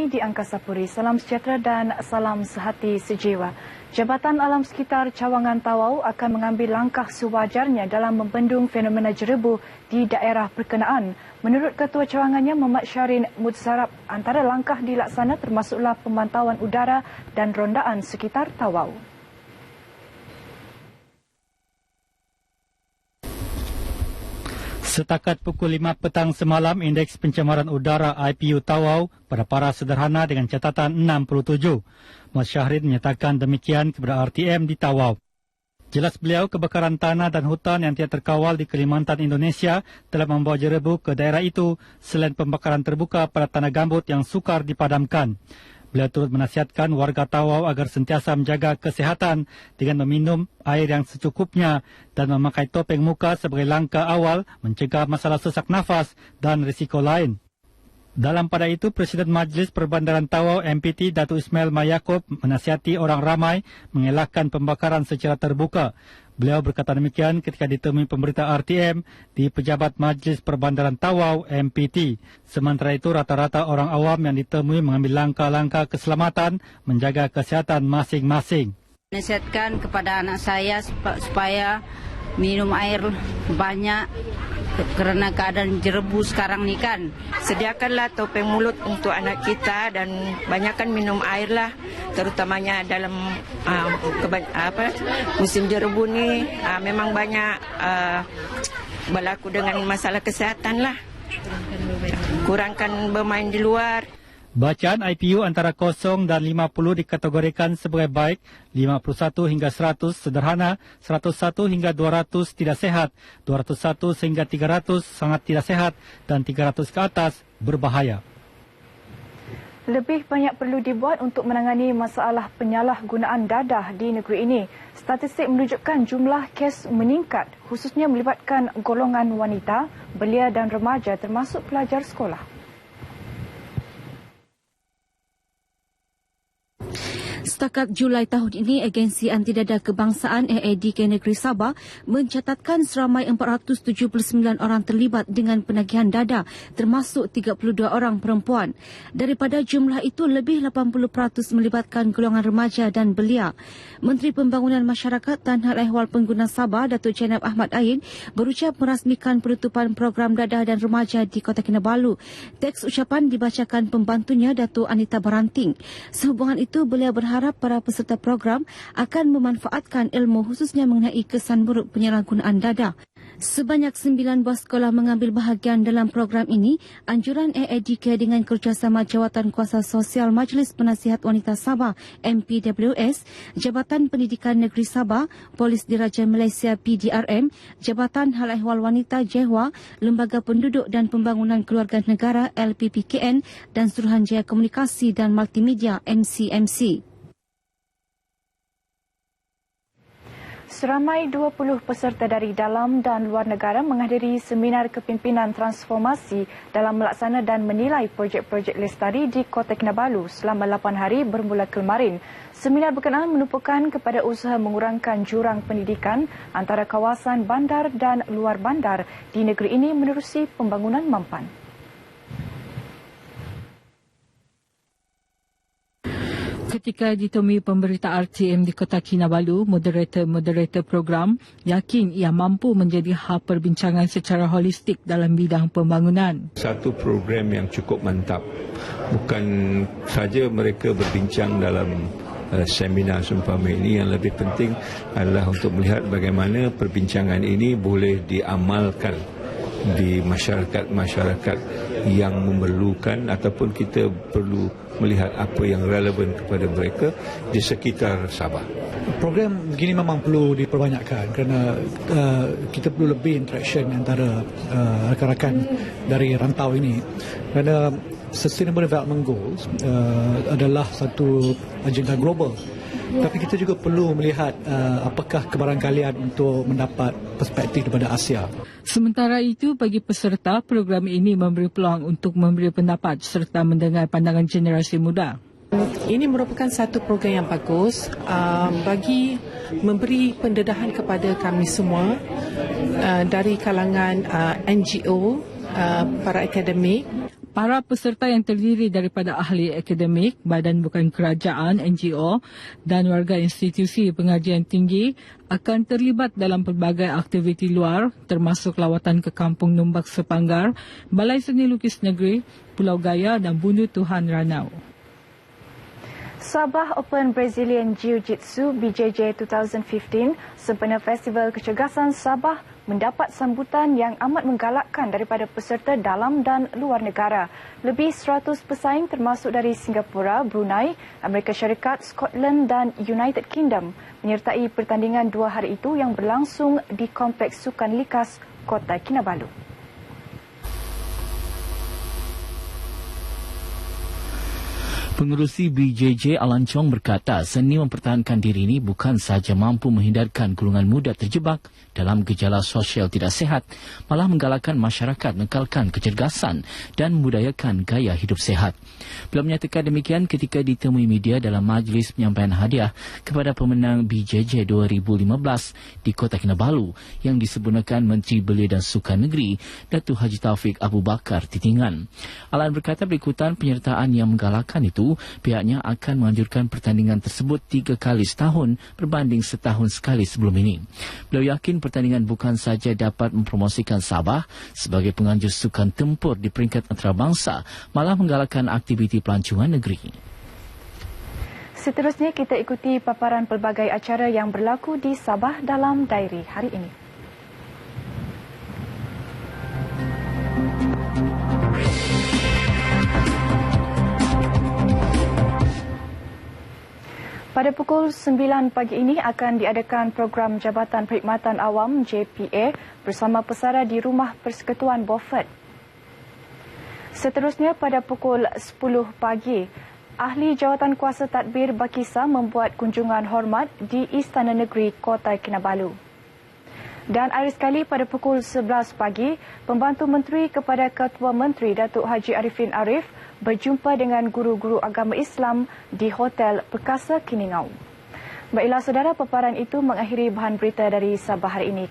kami di Angkasa Puri. Salam sejahtera dan salam sehati sejiwa. Jabatan Alam Sekitar Cawangan Tawau akan mengambil langkah sewajarnya dalam membendung fenomena jerebu di daerah berkenaan. Menurut Ketua Cawangannya Muhammad Syarin Mutsarab, antara langkah dilaksana termasuklah pemantauan udara dan rondaan sekitar Tawau. Setakat pukul 5 petang semalam, indeks pencemaran udara IPU Tawau pada paras sederhana dengan catatan 67. Mas Syahrin menyatakan demikian kepada RTM di Tawau. Jelas beliau, kebakaran tanah dan hutan yang tidak terkawal di Kalimantan, Indonesia telah membawa jerebu ke daerah itu selain pembakaran terbuka pada tanah gambut yang sukar dipadamkan. Beliau turut menasihatkan warga Tawau agar sentiasa menjaga kesihatan dengan meminum air yang secukupnya dan memakai topeng muka sebagai langkah awal mencegah masalah sesak nafas dan risiko lain. Dalam pada itu, Presiden Majlis Perbandaran Tawau MPT Datuk Ismail Mayakub menasihati orang ramai mengelakkan pembakaran secara terbuka. Beliau berkata demikian ketika ditemui pemberita RTM di Pejabat Majlis Perbandaran Tawau MPT. Sementara itu, rata-rata orang awam yang ditemui mengambil langkah-langkah keselamatan menjaga kesihatan masing-masing. Nasihatkan kepada anak saya supaya minum air banyak kerana keadaan jerebu sekarang ni kan. Sediakanlah topeng mulut untuk anak kita dan banyakkan minum air lah, terutamanya dalam musim jerebu ni memang banyak berlaku dengan masalah kesihatan lah. Kurangkan bermain di luar. Bacaan IPU antara 0 dan 50 dikategorikan sebagai baik, 51 hingga 100 sederhana, 101 hingga 200 tidak sehat, 201 sehingga 300 sangat tidak sehat dan 300 ke atas berbahaya. Lebih banyak perlu dibuat untuk menangani masalah penyalahgunaan dadah di negeri ini. Statistik menunjukkan jumlah kes meningkat, khususnya melibatkan golongan wanita, belia dan remaja termasuk pelajar sekolah. Setakat Julai tahun ini, Agensi Antidadah Kebangsaan AADK Negeri Sabah mencatatkan seramai 479 orang terlibat dengan penagihan dadah, termasuk 32 orang perempuan. Daripada jumlah itu, lebih 80% melibatkan golongan remaja dan belia. Menteri Pembangunan Masyarakat dan Hal Ehwal Pengguna Sabah, Datuk Jenab Ahmad Ain, berucap merasmikan penutupan program dadah dan remaja di Kota Kinabalu. Teks ucapan dibacakan pembantunya, Datuk Anita Baranting. Sehubungan itu, beliau berharap para peserta program akan memanfaatkan ilmu khususnya mengenai kesan buruk penyalahgunaan dadah. Sebanyak 9 buah sekolah mengambil bahagian dalam program ini. Anjuran AADK dengan kerjasama Jawatan Kuasa Sosial Majlis Penasihat Wanita Sabah MPWS, Jabatan Pendidikan Negeri Sabah, Polis Diraja Malaysia PDRM, Jabatan Hal Ehwal Wanita JEHWA, Lembaga Penduduk dan Pembangunan Keluarga Negara LPPKN dan Suruhanjaya Komunikasi dan Multimedia MCMC. Seramai 20 peserta dari dalam dan luar negara menghadiri seminar kepimpinan transformasi dalam melaksana dan menilai projek-projek lestari di Kota Kinabalu selama 8 hari bermula kemarin. Seminar berkenaan menumpukan kepada usaha mengurangkan jurang pendidikan antara kawasan bandar dan luar bandar di negeri ini menerusi pembangunan mampan. Ketika ditemui pemberita RTM di Kota Kinabalu, moderator program yakin ia mampu menjadi hub perbincangan secara holistik dalam bidang pembangunan. Satu program yang cukup mantap. Bukan saja mereka berbincang dalam seminar seumpama ini, yang lebih penting adalah untuk melihat bagaimana perbincangan ini boleh diamalkan di masyarakat-masyarakat yang memerlukan, ataupun kita perlu melihat apa yang relevan kepada mereka di sekitar Sabah. Program begini memang perlu diperbanyakkan kerana kita perlu lebih interaction antara rakan-rakan dari rantau ini. Kerana Sustainable Development Goals adalah satu agenda global. Tapi kita juga perlu melihat apakah kebarangkalian untuk mendapat perspektif daripada Asia. Sementara itu, bagi peserta, program ini memberi peluang untuk memberi pendapat serta mendengar pandangan generasi muda. Ini merupakan satu program yang bagus bagi memberi pendedahan kepada kami semua dari kalangan NGO, para akademik. Para peserta yang terdiri daripada ahli akademik, badan bukan kerajaan, NGO dan warga institusi pengajian tinggi akan terlibat dalam pelbagai aktiviti luar termasuk lawatan ke Kampung Numbak Sepanggar, Balai Seni Lukis Negeri, Pulau Gaya dan Bundu Tuhan Ranau. Sabah Open Brazilian Jiu-Jitsu BJJ 2015 sempena Festival Kecergasan Sabah mendapat sambutan yang amat menggalakkan daripada peserta dalam dan luar negara. Lebih 100 pesaing termasuk dari Singapura, Brunei, Amerika Syarikat, Scotland dan United Kingdom menyertai pertandingan 2 hari itu yang berlangsung di Kompleks Sukan Likas, Kota Kinabalu. Pengerusi BJJ Alan Chong berkata seni mempertahankan diri ini bukan sahaja mampu menghindarkan golongan muda terjebak dalam gejala sosial tidak sihat, malah menggalakkan masyarakat mengekalkan kecergasan dan membudayakan gaya hidup sihat. Beliau menyatakan demikian ketika ditemui media dalam majlis penyampaian hadiah kepada pemenang BJJ 2015 di Kota Kinabalu yang disempurnakan Menteri Belia dan Sukan Negeri, Datuk Haji Taufik Abu Bakar Titingan. Alan berkata berikutan penyertaan yang menggalakkan itu, pihaknya akan menganjurkan pertandingan tersebut 3 kali setahun berbanding setahun sekali sebelum ini. Beliau yakin pertandingan bukan saja dapat mempromosikan Sabah sebagai penganjur sukan tempur di peringkat antarabangsa, malah menggalakkan aktiviti pelancongan negeri. Seterusnya kita ikuti paparan pelbagai acara yang berlaku di Sabah dalam diary hari ini. Pada pukul 9 pagi ini akan diadakan program Jabatan Perkhidmatan Awam JPA bersama pesara di Rumah Persekutuan Beaufort. Seterusnya pada pukul 10 pagi, Ahli Jawatan Kuasa Tadbir Bakisa membuat kunjungan hormat di Istana Negeri Kota Kinabalu. Dan akhir sekali pada pukul 11 pagi, Pembantu Menteri kepada Ketua Menteri Datuk Haji Arifin Arif berjumpa dengan guru-guru agama Islam di Hotel Perkasa Kiningau. Baiklah saudara, paparan itu mengakhiri bahan berita dari Sabah hari ini.